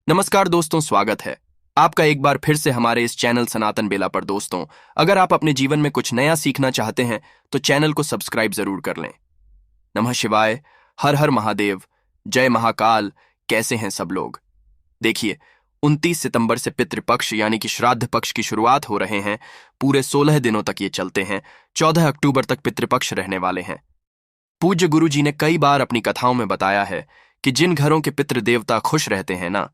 नमस्कार दोस्तों, स्वागत है आपका एक बार फिर से हमारे इस चैनल सनातन बेला पर। दोस्तों, अगर आप अपने जीवन में कुछ नया सीखना चाहते हैं तो चैनल को सब्सक्राइब जरूर कर लें। नमः शिवाय, हर हर महादेव, जय महाकाल। कैसे हैं सब लोग? देखिए, 29 सितंबर से पितृपक्ष यानी कि श्राद्ध पक्ष की शुरुआत हो रहे हैं। पूरे 16 दिनों तक ये चलते हैं। 14 अक्टूबर तक पितृपक्ष रहने वाले हैं। पूज्य गुरु जी ने कई बार अपनी कथाओं में बताया है कि जिन घरों के पितृ देवता खुश रहते हैं ना,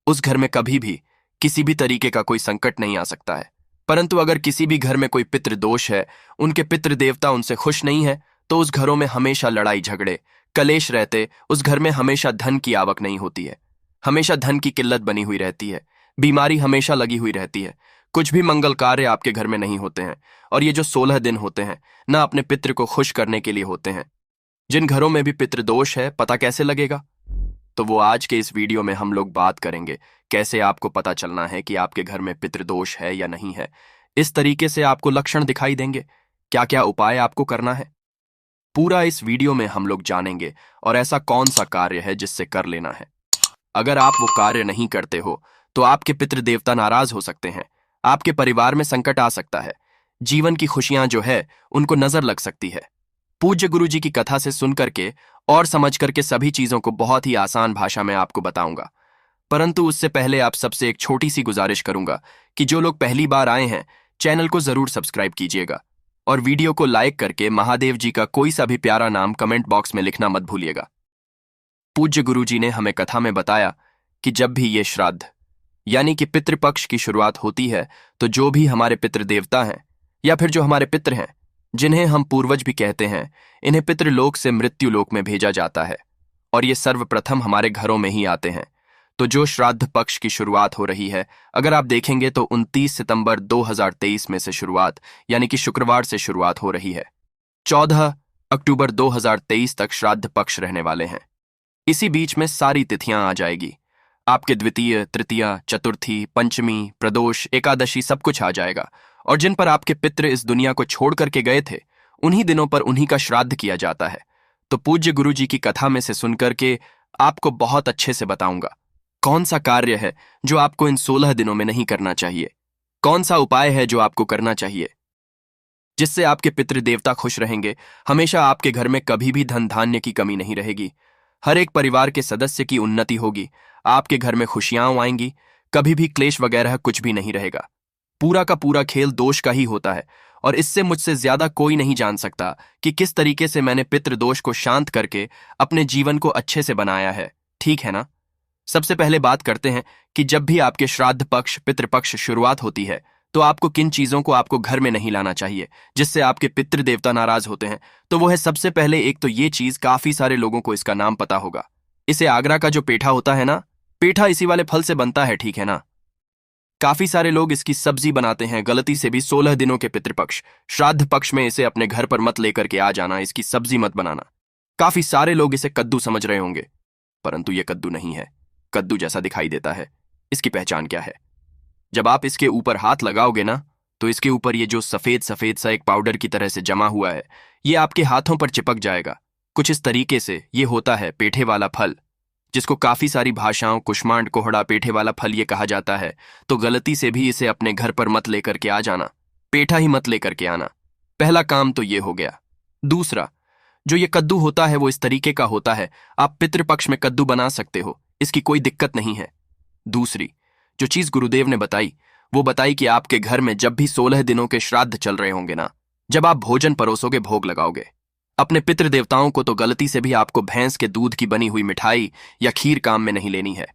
उस घर में कभी भी किसी भी तरीके का कोई संकट नहीं आ सकता है। परंतु अगर किसी भी घर में कोई पितृ दोष है, उनके पितृ देवता उनसे खुश नहीं है, तो उस घरों में हमेशा लड़ाई झगड़े कलेश रहते। उस घर में हमेशा धन की आवक नहीं होती है, हमेशा धन की किल्लत बनी हुई रहती है, बीमारी हमेशा लगी हुई रहती है, कुछ भी मंगल कार्य आपके घर में नहीं होते हैं। और ये जो 16 दिन होते हैं ना, अपने पितृ को खुश करने के लिए होते हैं। जिन घरों में भी पितृदोष है, पता कैसे लगेगा? तो वो आज के इस वीडियो में हम लोग बात करेंगे। कैसे आपको पता चलना है कि आपके घर में पितृदोष है या नहीं है। इस तरीके से आपको लक्षण दिखाई देंगे। क्या क्या उपाय आपको करना है, पूरा इस वीडियो में हम लोग जानेंगे। और ऐसा कौन सा कार्य है जिससे कर लेना है। अगर आप वो कार्य नहीं करते हो तो आपके पितृ देवता नाराज हो सकते हैं, आपके परिवार में संकट आ सकता है, जीवन की खुशियां जो है उनको नजर लग सकती है। पूज्य गुरु जी की कथा से सुन करके और समझ करके सभी चीजों को बहुत ही आसान भाषा में आपको बताऊंगा। परंतु उससे पहले आप सबसे एक छोटी सी गुजारिश करूंगा कि जो लोग पहली बार आए हैं, चैनल को जरूर सब्सक्राइब कीजिएगा और वीडियो को लाइक करके महादेव जी का कोई सा भी प्यारा नाम कमेंट बॉक्स में लिखना मत भूलिएगा। पूज्य गुरु जी ने हमें कथा में बताया कि जब भी ये श्राद्ध यानी कि पितृपक्ष की शुरुआत होती है, तो जो भी हमारे पितृ देवता हैं या फिर जो हमारे पितृ हैं, जिन्हें हम पूर्वज भी कहते हैं, इन्हें पितृलोक से मृत्युलोक में भेजा जाता है। और ये सर्वप्रथम हमारे घरों में ही आते हैं। तो जो श्राद्ध पक्ष की शुरुआत हो रही है, अगर आप देखेंगे तो 29 सितंबर 2023 में से शुरुआत यानी कि शुक्रवार से शुरुआत हो रही है। 14 अक्टूबर 2023 तक श्राद्ध पक्ष रहने वाले हैं। इसी बीच में सारी तिथियां आ जाएगी। आपके द्वितीय, तृतीया, चतुर्थी, पंचमी, प्रदोष, एकादशी सब कुछ आ जाएगा। और जिन पर आपके पितृ इस दुनिया को छोड़ करके गए थे, उन्हीं दिनों पर उन्हीं का श्राद्ध किया जाता है। तो पूज्य गुरु जी की कथा में से सुनकर के आपको बहुत अच्छे से बताऊंगा कौन सा कार्य है जो आपको इन 16 दिनों में नहीं करना चाहिए, कौन सा उपाय है जो आपको करना चाहिए, जिससे आपके पितृ देवता खुश रहेंगे। हमेशा आपके घर में कभी भी धन धान्य की कमी नहीं रहेगी। हर एक परिवार के सदस्य की उन्नति होगी। आपके घर में खुशियां आएंगी। कभी भी क्लेश वगैरह कुछ भी नहीं रहेगा। पूरा का पूरा खेल दोष का ही होता है। और इससे मुझसे ज्यादा कोई नहीं जान सकता कि किस तरीके से मैंने पितृदोष को शांत करके अपने जीवन को अच्छे से बनाया है। ठीक है ना? सबसे पहले बात करते हैं कि जब भी आपके श्राद्ध पक्ष, पितृपक्ष शुरुआत होती है, तो आपको किन चीजों को आपको घर में नहीं लाना चाहिए जिससे आपके पितृ देवता नाराज होते हैं। तो वो है, सबसे पहले एक तो ये चीज, काफी सारे लोगों को इसका नाम पता होगा। इसे आगरा का जो पेठा होता है ना, पेठा इसी वाले फल से बनता है। ठीक है ना? काफी सारे लोग इसकी सब्जी बनाते हैं। गलती से भी 16 दिनों के पितृपक्ष, श्राद्ध पक्ष में इसे अपने घर पर मत लेकर के आ जाना, इसकी सब्जी मत बनाना। काफी सारे लोग इसे कद्दू समझ रहे होंगे, परंतु ये कद्दू नहीं है। कद्दू जैसा दिखाई देता है। इसकी पहचान क्या है? जब आप इसके ऊपर हाथ लगाओगे ना, तो इसके ऊपर ये जो सफेद सफेद सा एक पाउडर की तरह से जमा हुआ है, ये आपके हाथों पर चिपक जाएगा। कुछ इस तरीके से ये होता है पेठे वाला फल, जिसको काफी सारी भाषाओं कुष्मांड, कोहड़ा, पेठे वाला फल ये कहा जाता है। तो गलती से भी इसे अपने घर पर मत लेकर के आ जाना, पेठा ही मत लेकर के आना। पहला काम तो ये हो गया। दूसरा, जो ये कद्दू होता है वो इस तरीके का होता है। आप पितृपक्ष में कद्दू बना सकते हो, इसकी कोई दिक्कत नहीं है। दूसरी जो चीज गुरुदेव ने बताई, वो बताई कि आपके घर में जब भी 16 दिनों के श्राद्ध चल रहे होंगे ना, जब आप भोजन परोसोगे, भोग लगाओगे अपने पितृ देवताओं को, तो गलती से भी आपको भैंस के दूध की बनी हुई मिठाई या खीर काम में नहीं लेनी है।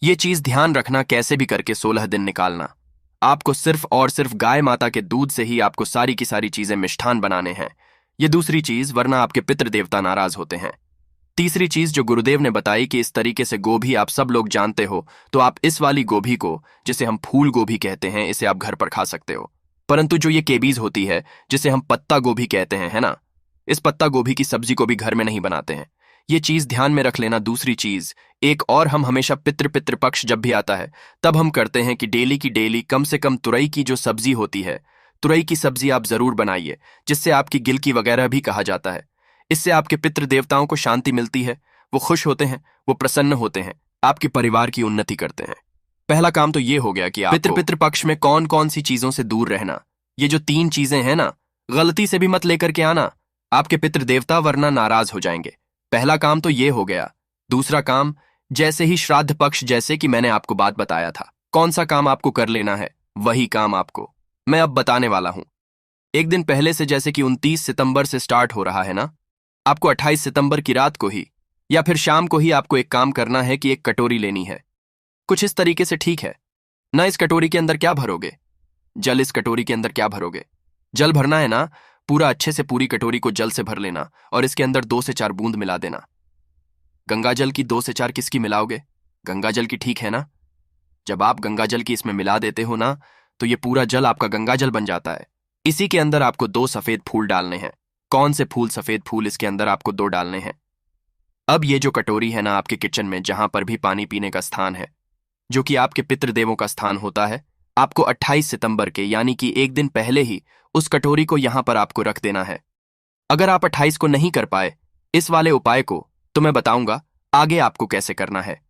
ये चीज ध्यान रखना, कैसे भी करके 16 दिन निकालना। आपको सिर्फ और सिर्फ गाय माता के दूध से ही आपको सारी की सारी चीजें मिष्ठान बनाने हैं। ये दूसरी चीज, वरना आपके पितृ देवता नाराज होते हैं। तीसरी चीज जो गुरुदेव ने बताई कि इस तरीके से गोभी आप सब लोग जानते हो, तो आप इस वाली गोभी को, जिसे हम फूल गोभी कहते हैं, इसे आप घर पर खा सकते हो। परंतु जो ये केबीज होती है, जिसे हम पत्ता गोभी कहते हैं, है ना, इस पत्ता गोभी की सब्जी को भी घर में नहीं बनाते हैं। ये चीज ध्यान में रख लेना। दूसरी चीज एक और, हम हमेशा पितृपक्ष जब भी आता है, तब हम करते हैं कि डेली की डेली कम से कम तुरई की जो सब्जी होती है, तुरई की सब्जी आप जरूर बनाइए, जिससे आपकी गिलकी वगैरह भी कहा जाता है। इससे आपके पितृ देवताओं को शांति मिलती है, वो खुश होते हैं, वो प्रसन्न होते हैं। आपके परिवार की उन्नति करते हैं। पहला काम तो ये हो गया कि आपको पितृपक्ष में कौन कौन सी चीजों से दूर रहना। ये जो 3 चीजें हैं ना, गलती से भी मत लेकर के आना, आपके पितृ देवता वरना नाराज हो जाएंगे। पहला काम तो ये हो गया। दूसरा काम, जैसे ही श्राद्ध पक्ष, जैसे कि मैंने आपको बात बताया था, कौन सा काम आपको कर लेना है, वही काम आपको मैं अब बताने वाला हूं। एक दिन पहले से, जैसे कि 29 सितंबर से स्टार्ट हो रहा है ना, आपको 28 सितंबर की रात को ही या फिर शाम को ही आपको एक काम करना है कि एक कटोरी लेनी है। कुछ इस तरीके से, ठीक है ना। इस कटोरी के अंदर क्या भरोगे? जल। इस कटोरी के अंदर क्या भरोगे? जल भरना है ना। पूरा अच्छे से पूरी कटोरी को जल से भर लेना और इसके अंदर 2 से 4 बूंद मिला देना। गंगा जल की 2 से 4 किसकी मिलाओगे? गंगा जल की, ठीक है ना। जब आप गंगा जल की इसमें मिला देते हो ना, तो ये पूरा जल आपका गंगा जल बन जाता है। इसी के अंदर आपको 2 सफेद फूल डालने हैं। कौन से फूल? सफेद फूल। इसके अंदर आपको 2 डालने हैं। अब ये जो कटोरी है ना, आपके किचन में जहां पर भी पानी पीने का स्थान है, जो कि आपके पितृदेवों का स्थान होता है, आपको 28 सितंबर के, यानी कि एक दिन पहले ही उस कटोरी को यहां पर आपको रख देना है। अगर आप 28 को नहीं कर पाए इस वाले उपाय को, तो मैं बताऊंगा आगे आपको कैसे करना है।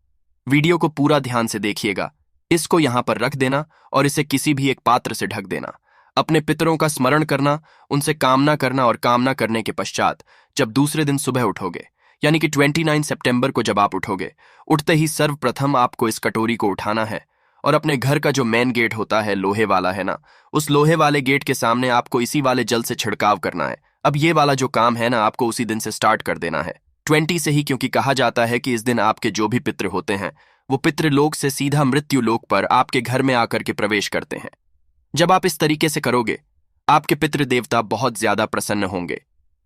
वीडियो को पूरा ध्यान से देखिएगा। इसको यहां पर रख देना और इसे किसी भी एक पात्र से ढक देना। अपने पितरों का स्मरण करना, उनसे कामना करना, और कामना करने के पश्चात जब दूसरे दिन सुबह उठोगे, यानी कि 29 सितंबर को जब आप उठोगे, उठते ही सर्वप्रथम आपको इस कटोरी को उठाना है और अपने घर का जो मेन गेट होता है, लोहे वाला है ना, उस लोहे वाले गेट के सामने आपको इसी वाले जल से छिड़काव करना है। अब ये वाला जो काम है ना, आपको उसी दिन से स्टार्ट कर देना है, 20 से ही, क्योंकि कहा जाता है कि इस दिन आपके जो भी पितृ होते हैं वो पितृलोक से सीधा मृत्यु लोक पर आपके घर में आकर के प्रवेश करते हैं। जब आप इस तरीके से करोगे, आपके पितृ देवता बहुत ज्यादा प्रसन्न होंगे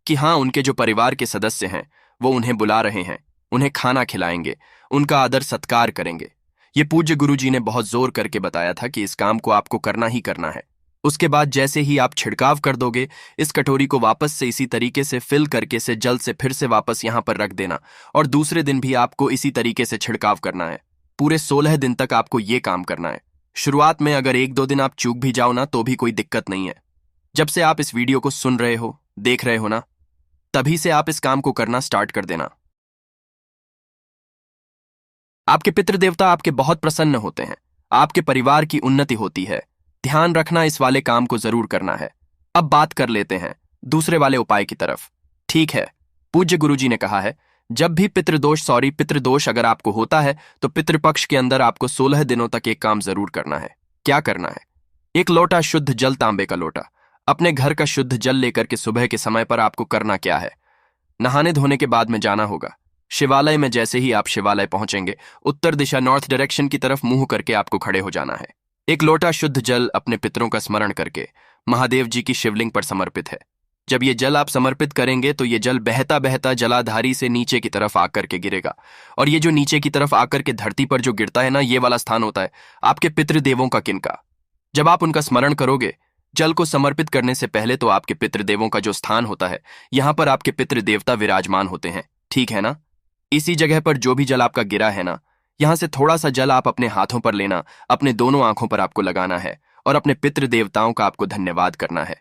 कि हाँ, उनके जो परिवार के सदस्य हैं वो उन्हें बुला रहे हैं, उन्हें खाना खिलाएंगे, उनका आदर सत्कार करेंगे। ये पूज्य गुरुजी ने बहुत जोर करके बताया था कि इस काम को आपको करना ही करना है। उसके बाद जैसे ही आप छिड़काव कर दोगे, इस कटोरी को वापस से इसी तरीके से फिल करके से जल से फिर से वापस यहां पर रख देना और दूसरे दिन भी आपको इसी तरीके से छिड़काव करना है। पूरे 16 दिन तक आपको ये काम करना है। शुरुआत में अगर 1-2 दिन आप चूक भी जाओ ना, तो भी कोई दिक्कत नहीं है। जब से आप इस वीडियो को सुन रहे हो, देख रहे हो ना, तभी से आप इस काम को करना स्टार्ट कर देना। आपके पितृदेवता आपके बहुत प्रसन्न होते हैं, आपके परिवार की उन्नति होती है। ध्यान रखना, इस वाले काम को जरूर करना है। अब बात कर लेते हैं दूसरे वाले उपाय की तरफ। ठीक है, पूज्य गुरुजी ने कहा है, जब भी पितृदोष अगर आपको होता है, तो पितृपक्ष के अंदर आपको 16 दिनों तक एक काम जरूर करना है। क्या करना है? एक लोटा शुद्ध जल, तांबे का लोटा, अपने घर का शुद्ध जल लेकर के सुबह के समय पर आपको करना क्या है, नहाने धोने के बाद में जाना होगा शिवालय में। जैसे ही आप शिवालय पहुंचेंगे, उत्तर दिशा, नॉर्थ डायरेक्शन की तरफ मुंह करके आपको खड़े हो जाना है। एक लोटा शुद्ध जल अपने पितरों का स्मरण करके महादेव जी की शिवलिंग पर समर्पित है। जब ये जल आप समर्पित करेंगे, तो ये जल बहता बहता जलाधारी से नीचे की तरफ आकर के गिरेगा, और ये जो नीचे की तरफ आकर के धरती पर जो गिरता है ना, ये वाला स्थान होता है आपके पितृदेवों का किनका। जब आप उनका स्मरण करोगे, जल को समर्पित करने से पहले, तो आपके पितृदेवों का जो स्थान होता है, यहां पर आपके पितृदेवता विराजमान होते हैं, ठीक है ना। इसी जगह पर जो भी जल आपका गिरा है ना, यहां से थोड़ा सा जल आप अपने हाथों पर लेना, अपने दोनों आंखों पर आपको लगाना है और अपने पितृदेवताओं का आपको धन्यवाद करना है।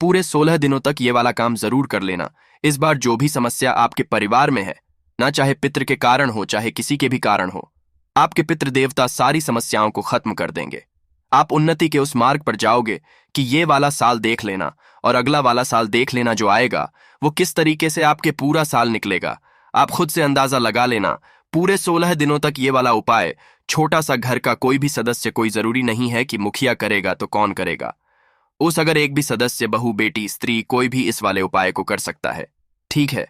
पूरे 16 दिनों तक ये वाला काम जरूर कर लेना। इस बार जो भी समस्या आपके परिवार में है ना, चाहे पितृ के कारण हो, चाहे किसी के भी कारण हो, आपके पितृदेवता सारी समस्याओं को खत्म कर देंगे। आप उन्नति के उस मार्ग पर जाओगे कि ये वाला साल देख लेना और अगला वाला साल देख लेना जो आएगा, वो किस तरीके से आपके पूरा साल निकलेगा। आप खुद से अंदाजा लगा लेना। पूरे 16 दिनों तक ये वाला उपाय छोटा सा घर का कोई भी सदस्य, कोई जरूरी नहीं है कि मुखिया करेगा तो कौन करेगा, उस अगर एक भी सदस्य, बहू, बेटी, स्त्री, कोई भी इस वाले उपाय को कर सकता है, ठीक है।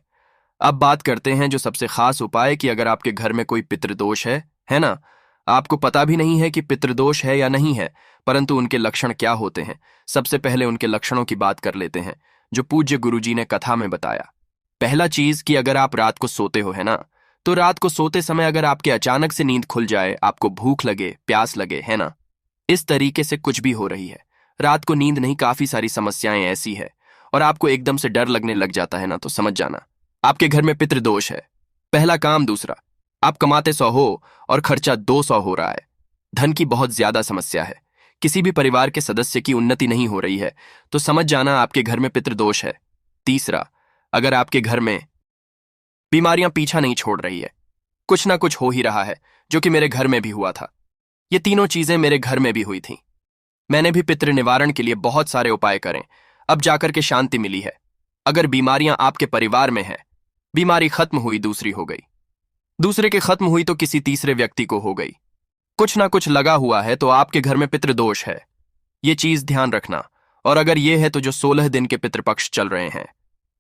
अब बात करते हैं जो सबसे खास उपाय, कि अगर आपके घर में कोई पितृदोष है ना, आपको पता भी नहीं है कि पितृदोष है या नहीं है, परंतु उनके लक्षण क्या होते हैं। सबसे पहले उनके लक्षणों की बात कर लेते हैं, जो पूज्य गुरुजी ने कथा में बताया। पहला चीज कि अगर आप रात को सोते हो, है ना, तो रात को सोते समय अगर आपके अचानक से नींद खुल जाए, आपको भूख लगे, प्यास लगे, है ना, इस तरीके से कुछ भी हो रही है, रात को नींद नहीं, काफी सारी समस्याएं ऐसी है, और आपको एकदम से डर लगने लग जाता है ना, तो समझ जाना आपके घर में पितृदोष है। पहला काम। दूसरा, आप कमाते 100 हो और खर्चा 200 हो रहा है, धन की बहुत ज्यादा समस्या है, किसी भी परिवार के सदस्य की उन्नति नहीं हो रही है, तो समझ जाना आपके घर में पितृदोष है। तीसरा, अगर आपके घर में बीमारियां पीछा नहीं छोड़ रही है, कुछ ना कुछ हो ही रहा है, जो कि मेरे घर में भी हुआ था। ये तीनों चीजें मेरे घर में भी हुई थीं। मैंने भी पितृ निवारण के लिए बहुत सारे उपाय करें, अब जाकर के शांति मिली है। अगर बीमारियां आपके परिवार में है, बीमारी खत्म हुई दूसरी हो गई, दूसरे के खत्म हुई तो किसी तीसरे व्यक्ति को हो गई। कुछ ना कुछ लगा हुआ है तो आपके घर में पितृदोष है, ये चीज ध्यान रखना। और अगर ये है तो जो 16 दिन के पितृपक्ष चल रहे हैं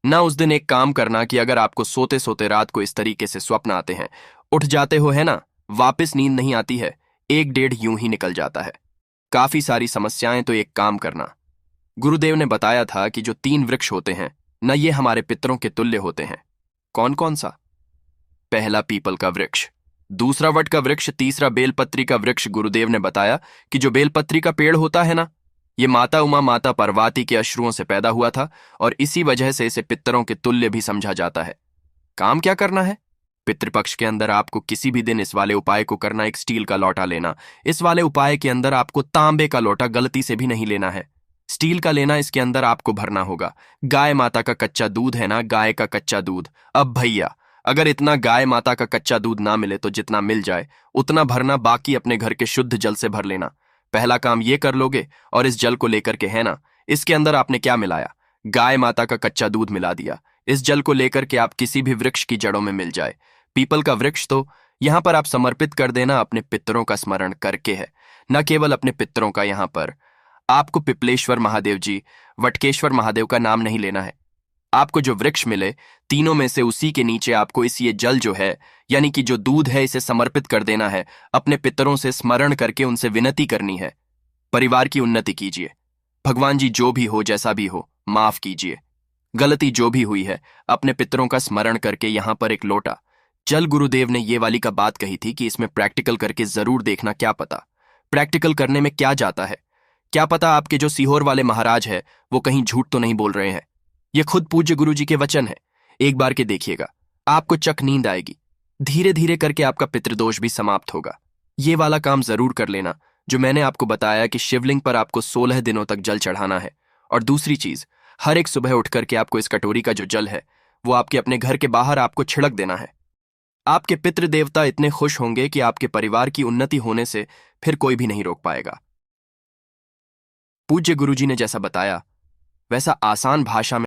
ना, उस दिन एक काम करना कि अगर आपको सोते सोते रात को इस तरीके से स्वप्न आते हैं, उठ जाते हो है ना, वापस नींद नहीं आती है, 1-1.5 यूं ही निकल जाता है, काफी सारी समस्याएं, तो एक काम करना। गुरुदेव ने बताया था कि जो 3 वृक्ष होते हैं न, ये हमारे पितरों के तुल्य होते हैं। कौन कौन सा? पहला पीपल का वृक्ष, दूसरा वट का वृक्ष, तीसरा बेलपत्री का वृक्ष। गुरुदेव ने बताया कि जो बेलपत्री का पेड़ होता है ना, ये माता उमा माता पार्वती के अश्रुओं से पैदा हुआ था और इसी वजह से इसे पितरों के तुल्य भी समझा जाता है। काम क्या करना है? पितृपक्ष के अंदर आपको किसी भी दिन इस वाले उपाय को करना। एक स्टील का लोटा लेना। इस वाले उपाय के अंदर आपको तांबे का लोटा गलती से भी नहीं लेना है, स्टील का लेना। इसके अंदर आपको भरना होगा गाय माता का कच्चा दूध है ना, गाय का कच्चा दूध। अब भैया, अगर इतना गाय माता का कच्चा दूध ना मिले तो जितना मिल जाए उतना भरना, बाकी अपने घर के शुद्ध जल से भर लेना। पहला काम ये कर लोगे और इस जल को लेकर के है ना, इसके अंदर आपने क्या मिलाया? गाय माता का कच्चा दूध मिला दिया। इस जल को लेकर के आप किसी भी वृक्ष की जड़ों में मिल जाए, पीपल का वृक्ष, तो यहां पर आप समर्पित कर देना। अपने पितरों का स्मरण करके है, न केवल अपने पितरों का। यहां पर आपको पिपलेश्वर महादेव जी, वटकेश्वर महादेव का नाम नहीं लेना है। आपको जो वृक्ष मिले तीनों में से उसी के नीचे आपको ये जल जो है, यानी कि जो दूध है, इसे समर्पित कर देना है। अपने पितरों से स्मरण करके उनसे विनती करनी है, परिवार की उन्नति कीजिए। भगवान जी, जो भी हो जैसा भी हो माफ कीजिए, गलती जो भी हुई है, अपने पितरों का स्मरण करके यहां पर एक लोटा जल। गुरुदेव ने ये वाली का बात कही थी कि इसमें प्रैक्टिकल करके जरूर देखना, क्या पता प्रैक्टिकल करने में क्या जाता है, क्या पता आपके जो सीहोर वाले महाराज है वो कहीं झूठ तो नहीं बोल रहे हैं। ये खुद पूज्य गुरु जी के वचन है, एक बार के देखिएगा, आपको चक नींद आएगी। धीरे धीरे करके आपका पितृदोष भी समाप्त होगा। ये वाला काम जरूर कर लेना जो मैंने आपको बताया कि शिवलिंग पर आपको 16 दिनों तक जल चढ़ाना है। और दूसरी चीज, हर एक सुबह उठ करके आपको इस कटोरी का जो जल है वो आपके अपने घर के बाहर आपको छिड़क देना है। आपके पितृ देवता इतने खुश होंगे कि आपके परिवार की उन्नति होने से फिर कोई भी नहीं रोक पाएगा। पूज्य गुरु जी ने जैसा बताया वैसा आसान भाषा में